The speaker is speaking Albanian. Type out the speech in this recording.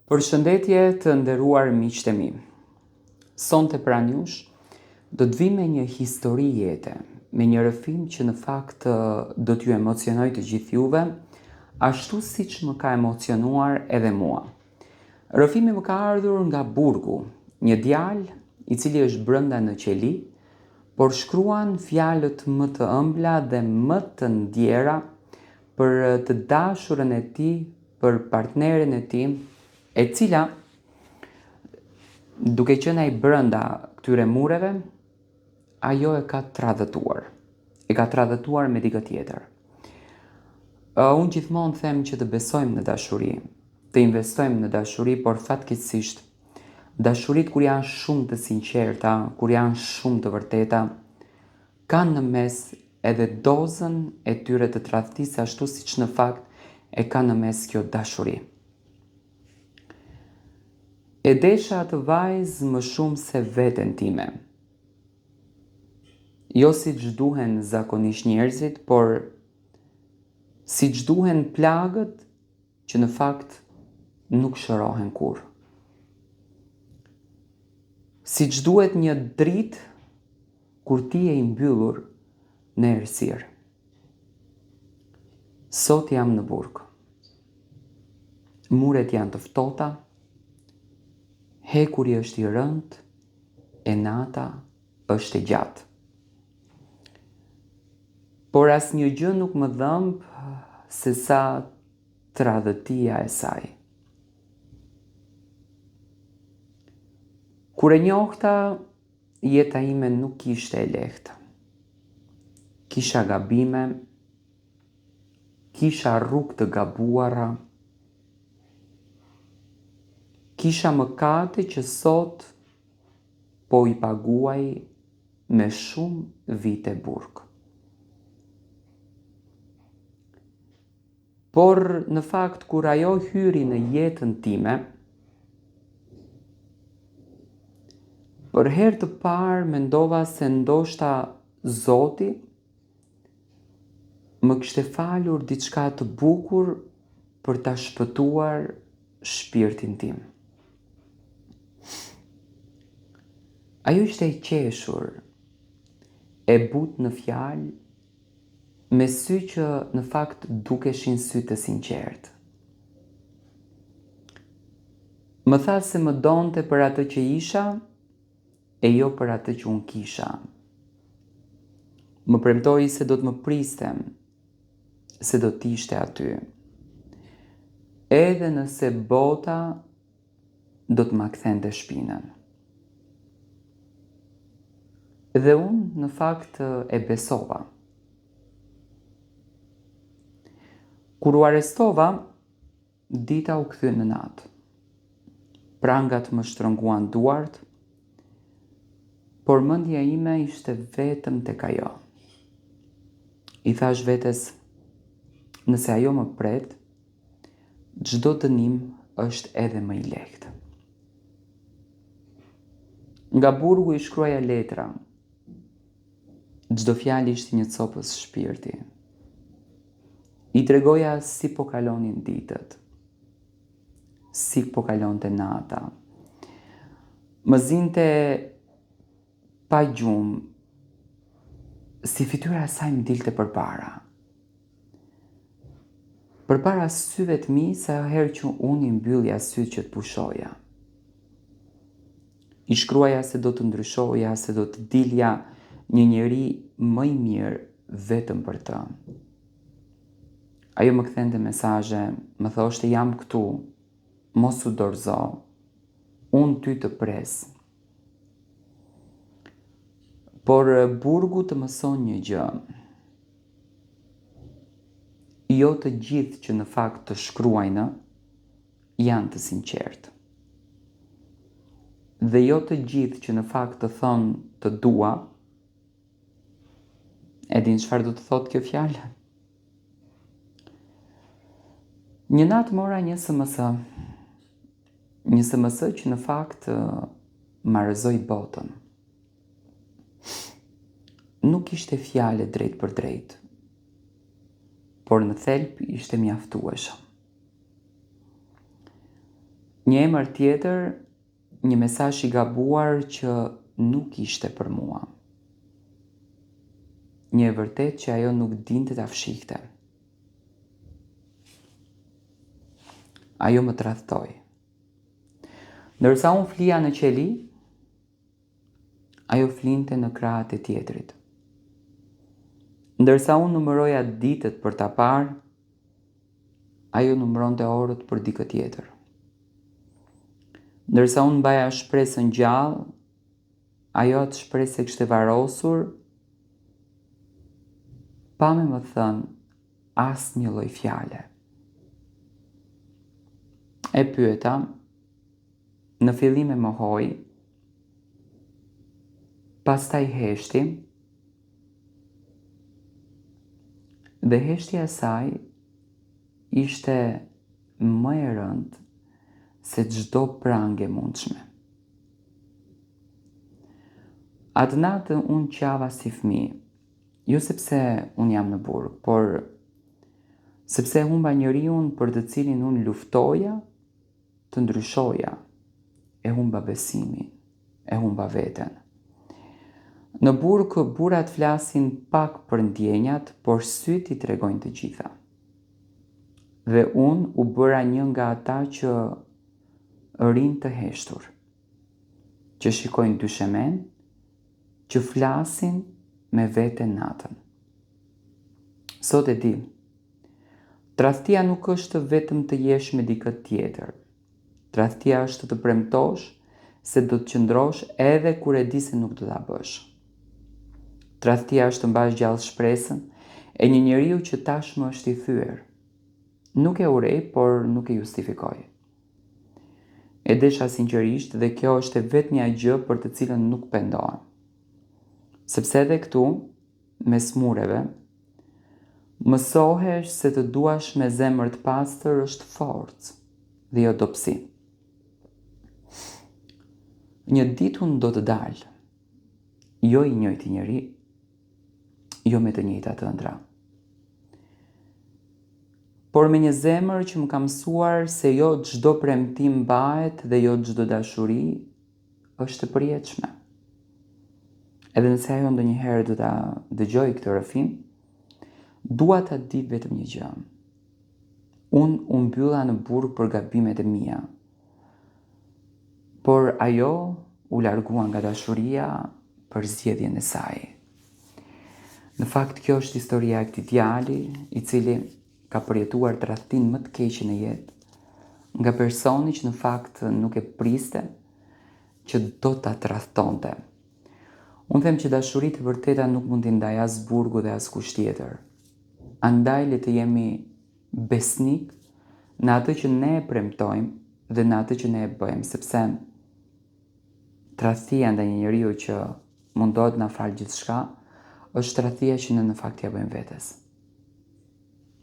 Përshëndetje të nderuar miqtë e mi. Sonte pranë jush do të vi me një histori jete, me një rrëfim që në fakt do t'ju emocionoj të gjithë juve, ashtu siç më ka emocionuar edhe mua. Rrëfimi më ka ardhur nga burgu, një djalë i cili është brenda në qeli, por shkruan fjalët më të ëmbla dhe më të ndjera për të dashurën e tij, për partneren e tij, e cila, duke qenë ai brenda këtyre mureve, ajo e ka tradhëtuar. E ka tradhëtuar me dikë tjetër. Unë gjithmonë them që të besojmë në dashuri, të investojmë në dashuri, por fatkeqësisht dashurit kur janë shumë të sinqerta, kur janë shumë të vërteta, kanë në mes edhe dozën e tyre të tradhtisë, ashtu siç në fakt e ka në mes kjo dashuri. E desha atë vajzë më shumë se veten time. Jo siç duhen zakonisht njerëzit, por siç duhen plagët që në fakt nuk shërohen kurrë. Siç duhet një dritë kur ti je i mbyllur në errësirë. Sot jam në burg. Muret janë të ftohta, hekuri është i rëndë, e nata është e gjatë. Por asnjë gjë nuk më dhëmb se sa tradhëtia e saj. Kur e njohta, jeta ime nuk ishte e lehtë. Kisha gabime, kisha rrugë të gabuara, kisha mëkate që sot po i paguaj me shumë vite burg. Por në fakt kur ajo hyri në jetën time, për herë të parë mendova se ndoshta Zoti më kishte falur diçka të bukur për ta shpëtuar shpirtin tim. Ajo ishte e qeshur, e butë në fjalë, me sy që në fakt dukeshin sy të sinqertë. Më tha se më donte për atë që isha, e jo për atë që unë kisha. Më premtoi se do të më pristem, se do t'ishte aty. Edhe nëse bota do të ma kthente shpinën. Dhe unë në fakt e besova. Kur u arestova, dita u kthy në natë. Prangat më shtrënguan duart, por mendja ime ishte vetëm tek ajo. I thash vetes, nëse ajo më pret, çdo dënim është edhe më i lehtë. Nga burgu i shkruaja letra. Çdo fjalë ishte një copës shpirti. I tregoja si po kalonin ditët, si po kalonte nata. Më zinte pa gjumë, si fytyra e saj më dilte përpara. Përpara syve të mi, sa herë që unë i mbyllja sytë që të pushoja. I shkruaja se do të ndryshoja, se do të dilja një njeri më i mirë vetëm për të. Ajo më kthente mesazhe, më thoshte jam këtu, mos u dorëzo, unë ty të pres. Por burgu të mëson një gjë. Jo të gjithë që në fakt të shkruajnë janë të sinqertë. Dhe jo të gjithë që në fakt të thonë të dua, e din çfarë do të thotë kjo fjalë? Një natë mora një SMS. Një SMS që në fakt ma rrezoi botën. Nuk ishte fjalë drejt për drejt, por në thelb ishte mjaftueshëm. Një emër tjetër, një mesazh i gabuar që nuk ishte për mua. Një e vërtet që ajo nuk dinte ta fshihte. Ajo më tradhtoi. Ndërsa unë flija në qeli, ajo flinte në krahët e tjetrit. Ndërsa unë numëroja ditët për ta parë, ajo numëronte orët për dikë tjetër. Ndërsa unë mbaja shpresën gjallë, ajo atë shpresë e kishte varrosur, pa më thënë asnjë lloj fjale. E pyeta, në fillim e mohoi, pastaj heshti, dhe heshtja e saj ishte më e rëndë se çdo prangë e mundshme. Atë natë unë qava si fëmijë, jo sepse unë jam në burg, por sepse humba njeriun për të cilin unë luftoja të ndryshoja, e humba besimin, e humba veten. Në burg burrat flasin pak për ndjenjat, por syt i tregojnë të gjitha. Dhe unë u bëra një nga ata që rinë të heshtur, që shikojnë dyshemen, që flasin me veten natën. Sot e di, tradhtia nuk është vetëm të jesh me dikë tjetër. Tradhtia është të premtosh se do të qëndrosh edhe kur e di se nuk do ta bësh. Tradhtia është të mbash gjallë shpresën e një njeriu që tashmë është i thyer. Nuk e urej, por nuk e justifikoj. E desha sinqerisht dhe kjo është vetmja gjë për të cilën nuk pendohem. Sepse edhe këtu, mes mureve, mësohesh se të duash me zemër të pastër është forcë dhe jo dobësi. Një ditë unë do të dalë, jo i njëjti njeri, jo me të njëjtat ëndra, por me një zemër që më ka mësuar se jo çdo premtim mbahet dhe jo çdo dashuri është e përjetshme. Edhe nëse ajo ndonjëherë do ta dëgjoj këtë rrëfim, dua ta di vetëm një gjë. Unë u mbylla në burg për gabimet e mia, por ajo u largua nga dashuria për zgjedhjen e saj. Në fakt kjo është historia e këtij djali i cili ka përjetuar tradhtinë më të keqe në jetë, nga personi që në fakt nuk e priste që do ta tradhtonte. Unë them që dashuritë e vërteta nuk mund t'i ndaj as burgu dhe as kusht tjetër. Andaj le të jemi besnik në atë që ne e premtojmë dhe në atë që ne e bëjmë, sepse tradhtia ndaj një njeriu që mundohet na fal gjithçka është tradhtia që ne në fakt ja bëjmë vetes.